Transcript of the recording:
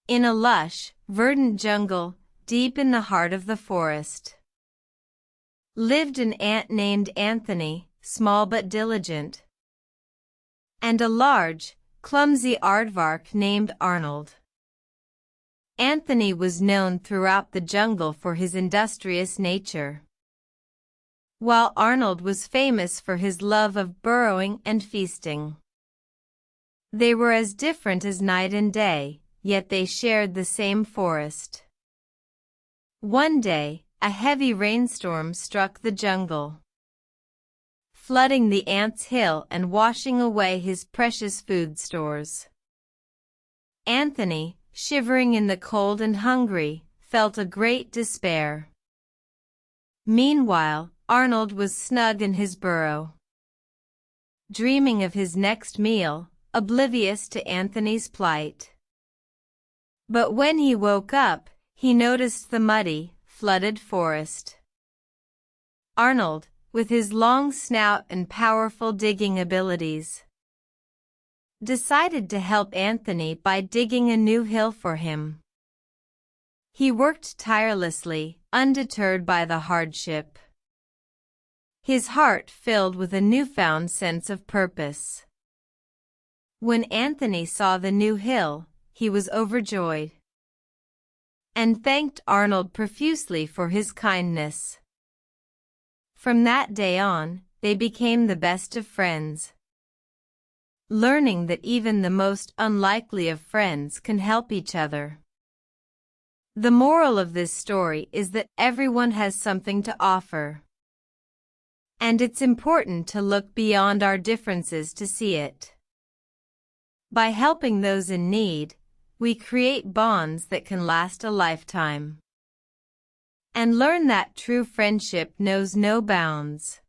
In a lush, verdant jungle, deep in the heart of the forest, lived an ant named Anthony, small but diligent, and a large, clumsy aardvark named Arnold. Anthony was known throughout the jungle for his industrious nature, while Arnold was famous for his love of burrowing and feasting. They were as different as night and day, yet they shared the same forest. One day, a heavy rainstorm struck the jungle, flooding the ant's hill and washing away his precious food stores. Anthony, shivering in the cold and hungry, felt a great despair. Meanwhile, Arnold was snug in his burrow, dreaming of his next meal, oblivious to Anthony's plight. But when he woke up, he noticed the muddy, flooded forest. Arnold, with his long snout and powerful digging abilities, decided to help Anthony by digging a new hill for him. He worked tirelessly, undeterred by the hardship, his heart filled with a newfound sense of purpose. When Anthony saw the new hill, he was overjoyed and thanked Arnold profusely for his kindness. From that day on, they became the best of friends, learning that even the most unlikely of friends can help each other. The moral of this story is that everyone has something to offer, and it's important to look beyond our differences to see it. By helping those in need, we create bonds that can last a lifetime, and learn that true friendship knows no bounds.